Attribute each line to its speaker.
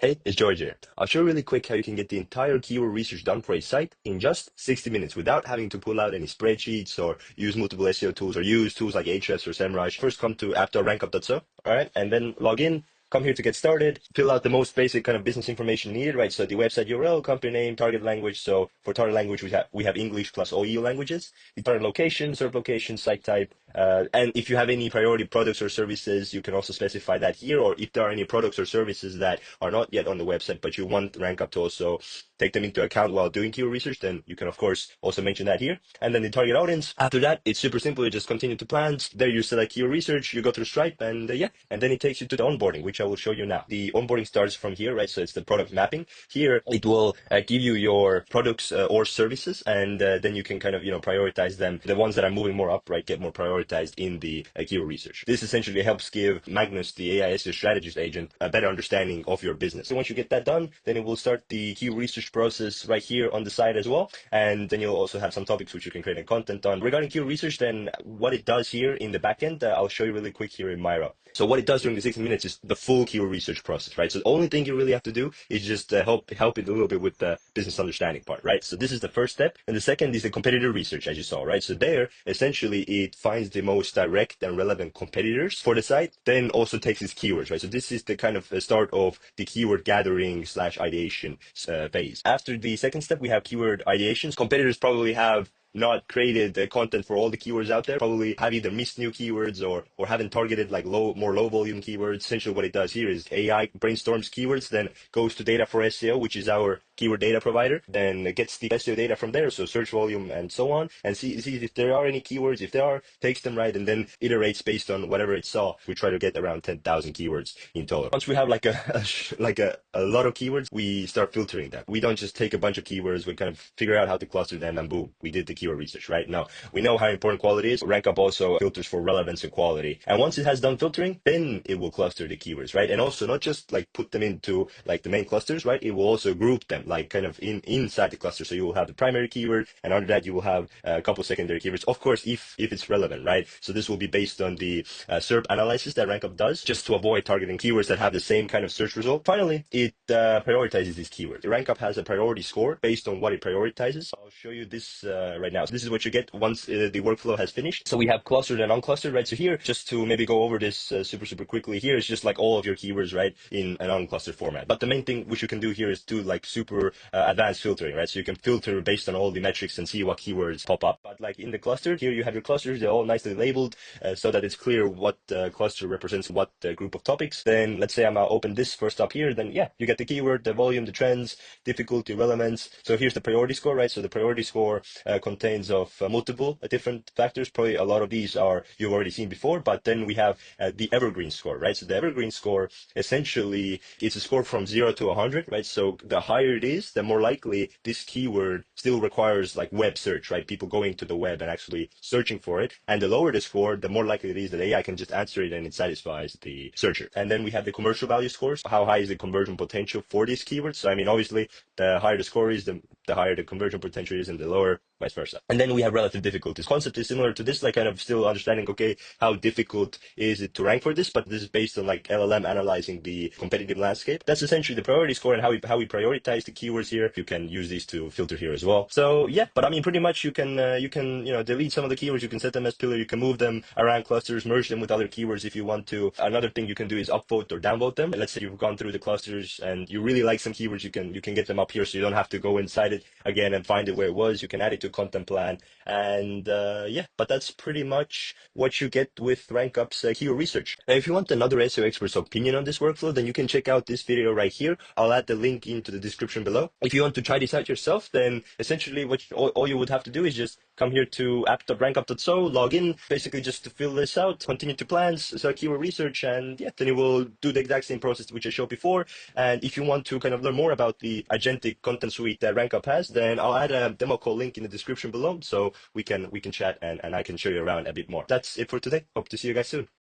Speaker 1: Hey, it's George here. I'll show you really quick how you can get the entire keyword research done for a site in just 60 minutes without having to pull out any spreadsheets or use multiple SEO tools or use tools like Ahrefs or SEMrush. First, come to app.rankup.so, all right, and then log in. Come here to get started. Fill out the most basic kind of business information needed, right? So the website URL, company name, target language. So for target language, we have English plus all EU languages. The target location, serve location, site type, and if you have any priority products or services, you can also specify that here. Or if there are any products or services that are not yet on the website, but you want RankUp to also take them into account while doing keyword research, then you can of course also mention that here. And then the target audience. After that, it's super simple. You just continue to plans. There you select keyword research, you go through Stripe, and yeah, and then it takes you to the onboarding, which I will show you now. The onboarding starts from here, right? So it's the product mapping. Here it will give you your products or services, and then you can kind of prioritize them. The ones that are moving more up, right, get more prioritized in the keyword research. This essentially helps give Magnus, the AI SEO strategist agent, a better understanding of your business. So once you get that done, then it will start the keyword research process right here on the site as well. And then you'll also have some topics which you can create a content on. Regarding keyword research, then what it does here in the backend, I'll show you really quick here in Miro. So what it does during the 60 minutes is the full keyword research process, right? So the only thing you really have to do is just help it a little bit with the business understanding part, right? So this is the first step. And the second is the competitor research, as you saw, right? So there, essentially, it finds the most direct and relevant competitors for the site, then also takes its keywords, right? So this is the kind of start of the keyword gathering slash ideation phase. After the second step, we have keyword ideations. Competitors probably have not created the content for all the keywords out there, probably have either missed new keywords or haven't targeted like more low volume keywords. Essentially what it does here is AI brainstorms keywords, then goes to data for SEO, which is our keyword data provider, then gets the SEO data from there, so search volume and so on, and sees if there are any keywords. If there are, takes them, right, and then iterates based on whatever it saw. We try to get around 10,000 keywords in total. Once we have like a lot of keywords, we start filtering them. We don't just take a bunch of keywords, we kind of figure out how to cluster them, and boom, we did the keyword research, right? Now, we know how important quality is. RankUp also filters for relevance and quality. And once it has done filtering, then it will cluster the keywords, right? And also not just like put them into like the main clusters, right? It will also group them like kind of inside the cluster. So you will have the primary keyword, and under that you will have a couple secondary keywords, of course, if it's relevant, right? So this will be based on the SERP analysis that RankUp does, just to avoid targeting keywords that have the same kind of search result. Finally, it prioritizes these keywords. RankUp has a priority score based on what it prioritizes. I'll show you this right now. So this is what you get once the workflow has finished. So we have clustered and unclustered, right? So here, just to maybe go over this super quickly, here is just like all of your keywords, right, in an unclustered format. But the main thing which you can do here is do like super advanced filtering, right? So you can filter based on all the metrics and see what keywords pop up. But like in the cluster, here you have your clusters, they're all nicely labeled so that it's clear what cluster represents what group of topics. Then let's say I'm open this first up here, then yeah, you get the keyword, the volume, the trends, difficulty, relevance. So here's the priority score, right? So the priority score contains of multiple different factors. Probably a lot of these are you've already seen before, but then we have the evergreen score, right? So the evergreen score essentially is a score from 0 to 100, right? So the higher it is, the more likely this keyword still requires like web search, right? People going to the web and actually searching for it. And the lower the score, the more likely it is that AI can just answer it and it satisfies the searcher. And then we have the commercial value scores. How high is the conversion potential for these keywords? So I mean, obviously, the higher the score is, the higher the conversion potential is, and the lower, vice versa. And then we have relative difficulties. Concept is similar to this, like kind of still understanding, okay, how difficult is it to rank for this? But this is based on like LLM analyzing the competitive landscape. That's essentially the priority score and how we prioritize the keywords here. You can use these to filter here as well. So yeah, but I mean, pretty much you can delete some of the keywords. You can set them as pillar. You can move them around clusters, merge them with other keywords if you want to. Another thing you can do is upvote or downvote them. Let's say you've gone through the clusters and you really like some keywords, you can get them up here, so you don't have to go inside it again and find it where it was. You can add it to a content plan, and yeah, but that's pretty much what you get with RankUp's keyword research. Now, if you want another SEO expert's opinion on this workflow, then you can check out this video right here. I'll add the link into the description below. If you want to try this out yourself, then essentially all you would have to do is just come here to app.rankup.so, log in, basically just to fill this out, continue to plans, so keyword research, and yeah, then you will do the exact same process which I showed before. And if you want to kind of learn more about the agentic content suite that RankUp has, then I'll add a demo call link in the description below, so we can chat and I can show you around a bit more. That's it for today. Hope to see you guys soon.